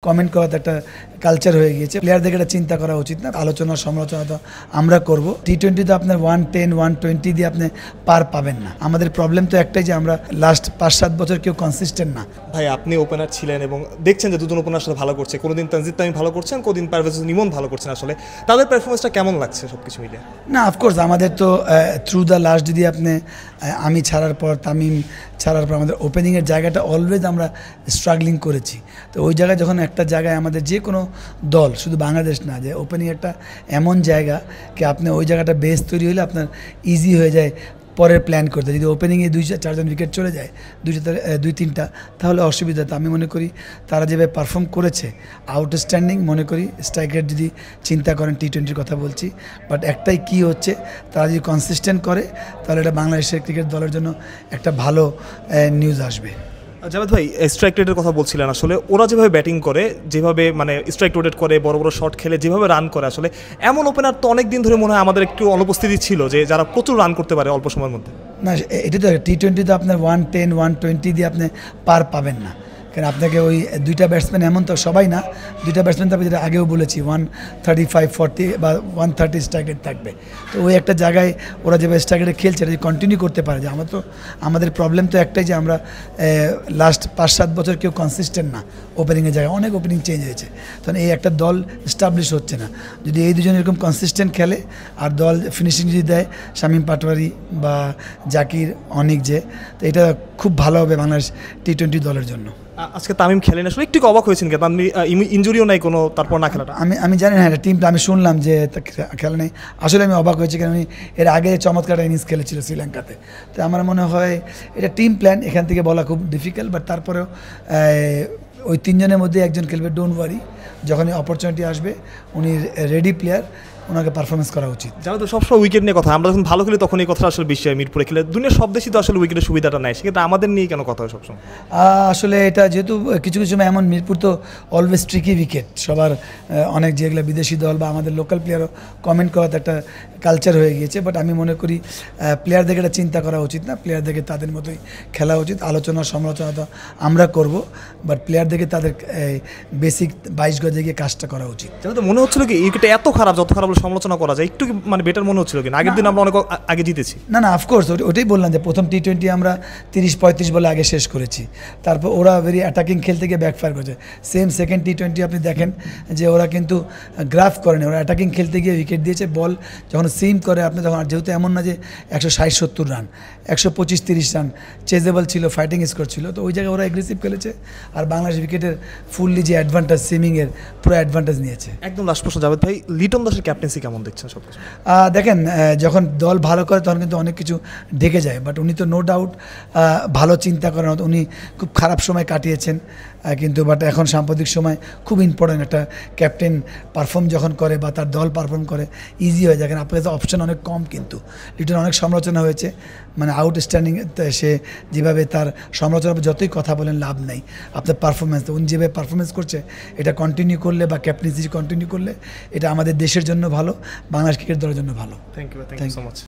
Comment করা তো একটা কালচার হয়ে গিয়েছে। প্লেয়ারদের এটা চিন্তা করা উচিত না। আলোচনা সমালোচনা তো আমরা করব। টি-20 তো আপনার 110 120 দিয়ে আপনি পার পাবেন না। আমাদের প্রবলেম তো একটাই যে আমরা লাস্ট 5-7 বছর কেউ কনসিস্টেন্ট না। ভাই আপনি ওপেনার ছিলেন এবং দেখছেন যে দুজন ওপেনার সাথে ভালো করছে, কোনোদিন তানজিদ তামিম ভালো করছেন, কোনোদিন পারভেজ ইমন ভালো করছেন। আসলে তাদের পারফরমেন্সটা কেমন লাগছে সবকিছু মিলে? না, অফকোর্স আমাদের তো থ্রু দ্য লাস্ট যদি আপনি আমি ছাড়ার পর তামিম ছাড়ার পর আমাদের ওপেনিংয়ের জায়গাটা অলওয়েজ আমরা স্ট্রাগলিং করেছি। তো ওই জায়গায় যখন একটা জায়গায় আমাদের যে কোনো দল, শুধু বাংলাদেশ না, যে ওপেনিং একটা এমন জায়গা কি আপনি ওই জায়গাটা বেস তৈরি হলে আপনার ইজি হয়ে যায় পরের প্ল্যান করতে। যদি ওপেনিংয়ে 2-4জন উইকেট চলে যায়, 2-3টা, তাহলে অসুবিধা। তো আমি মনে করি তারা যেভাবে পারফর্ম করেছে আউটস্ট্যান্ডিং মনে করি। স্ট্রাইকের যদি চিন্তা করেন, টি-20 কথা বলছি, বাট একটাই কি হচ্ছে, তারা যদি কনসিস্টেন্ট করে তাহলে এটা বাংলাদেশের ক্রিকেট দলের জন্য একটা ভালো নিউজ আসবে। জাভেদ ভাই, স্ট্রাইক রেটের কথা বলছিলেন। আসলে ওরা যেভাবে ব্যাটিং করে, যেভাবে মানে স্ট্রাইক রোটেট করে, বড় বড় শট খেলে, যেভাবে রান করে, আসলে এমন ওপেনার তো অনেক দিন ধরে মনে হয় আমাদের একটু অনুপস্থিতি ছিল, যে যারা প্রচুর রান করতে পারে অল্প সময়ের মধ্যে। না, এটা তো টি-20 তো আপনার 110 120 দিয়ে আপনি পার পাবেন না। কারণ আপনাকে ওই দুইটা ব্যাটসম্যান, এমন তো সবাই না, দুইটা ব্যাটসম্যান তো আমি যেটা আগেও বলেছি 135-40 বা 130 স্ট্রাইক রেট থাকবে। তো ওই একটা জায়গায় ওরা যেভাবে স্ট্রাইক রেটে খেলছে এটা যদি কন্টিনিউ করতে পারে, যে আমাদের প্রবলেম তো একটাই যে আমরা লাস্ট 5-7 বছর কেউ কনসিস্টেন্ট না। ওপেনিংয়ের জায়গায় অনেক ওপেনিং চেঞ্জ হয়েছে, তখন এই একটা দল এস্টাবলিশ হচ্ছে না। যদি এই দুজন এরকম কনসিস্টেন্ট খেলে আর দল ফিনিশিং যদি দেয়, শামীম পাটোয়ারি বা জাকির অনিক, যে তো এটা খুব ভালো হবে বাংলাদেশ টি-20 দলের জন্য। আজকে তামিম খেলেন, আসলে একটু অবাক হয়েছেন কেন? আপনি ইনজুরিও নাই কোনো, তারপর না খেলাটা? আমি জানি না, এটা টিমটা আমি শুনলাম যে খেলা নেই। আসলে আমি অবাক হয়েছি, কারণ এর আগে চমৎকার ইনিংস খেলেছিল শ্রীলঙ্কাতে। তো আমার মনে হয় এটা টিম প্ল্যান, এখান থেকে বলা খুব ডিফিকাল্ট। বাট তারপরেও ওই তিনজনের মধ্যে একজন খেলবে, ডোন্ট ওয়ারি। যখনই অপরচুনিটি আসবে উনি রেডি প্লেয়ার, ওনাকে পারফরমেন্স করা উচিত। যারা তো সবসময় উইকেট নিয়ে কথা, আমরা যখন ভালো খেলি তখন এই কথাটা আসলে বেশি হয়। মিরপুরে খেলে দুনিয়ার সব দেশই তো আসলে উইকেটের সুবিধাটা নেয়, সেক্ষেত্রে আমাদের নিয়ে কেন কথা হয় সবসময়? আসলে এটা যেহেতু কিছু কিছু সময় এমন, মিরপুর তো অলওয়েজ ট্রিকি উইকেট, সবার অনেক যেগুলো বিদেশি দল বা আমাদের লোকাল প্লেয়ারও কমেন্ট করা তো একটা কালচার হয়ে গিয়েছে। বাট আমি মনে করি প্লেয়ারদের এটা চিন্তা করা উচিত না। প্লেয়ারদেরকে তাদের মতোই খেলা উচিত। আলোচনা সমালোচনা তো আমরা করব, বাট প্লেয়ারদেরকে তাদের বেসিক 22 গজে গিয়ে কাজটা করা উচিত। তো মনে হচ্ছিল কি উইকেটটা এত খারাপ, যত খারাপ সমালোচনা করা যায়, একটু মানে বেটার মনে হচ্ছিল কিনা? আগের দিন আমরা অনেক আগে জিতেছি। না, অফকোর্স ওটাই বললাম যে প্রথম টি-20 আমরা 30-35 বলে আগে শেষ করেছি। তারপর ওরা ভেরি অ্যাটাকিং খেলতে গিয়ে ব্যাকফায়ার করেছে। সেম সেকেন্ড টি-20 আপনি দেখেন যে ওরা কিন্তু গ্রাফ করেনি, ওরা অ্যাটাকিং খেলতে গিয়ে উইকেট দিয়েছে। বল যখন সিম করে আপনি তখন, যেহেতু এমন না যে 160-70 রান, 125-30 রান চেজেবল ছিল, ফাইটিং স্কোর ছিল, তো ওই জায়গায় ওরা এগ্রেসিভ খেলেছে। আর বাংলাদেশ উইকেটের ফুললি যে অ্যাডভান্টেজ, সিমিংয়ের পুরো অ্যাডভান্টেজ নিয়েছে। একদম লাস্ট প্রশ্ন, জাভেদ ভাই, লিটন দাসের ক্যাপ্টেন্সি কেমন দেখছেন সব কিছু? দেখেন, যখন দল ভালো করে তখন কিন্তু অনেক কিছু ঢেকে যায়। বাট উনি তো নো ডাউট ভালো চিন্তা করেন, উনি খুব খারাপ সময় কাটিয়েছেন, কিন্তু বাট এখন সাম্প্রতিক সময় খুব ইম্পর্টেন্ট একটা ক্যাপ্টেন পারফর্ম যখন করে বা তার দল পারফর্ম করে, ইজি হয়ে যায়। কারণ আপনার কাছে অপশন অনেক কম। কিন্তু লিটন অনেক সমালোচনা হয়েছে, মানে আউটস্ট্যান্ডিং, সে যেভাবে তার সমালোচনা, যতই কথা বলেন লাভ নাই। আপনার পারফরমেন্স, উনি যেভাবে পারফরমেন্স করছে, এটা কন্টিনিউ করলে বা ক্যাপ্টেন্সি কন্টিনিউ করলে এটা আমাদের দেশের জন্য ভালো, বাংলাদেশ ক্রিকেট দলের জন্য ভালো। Thank you so much.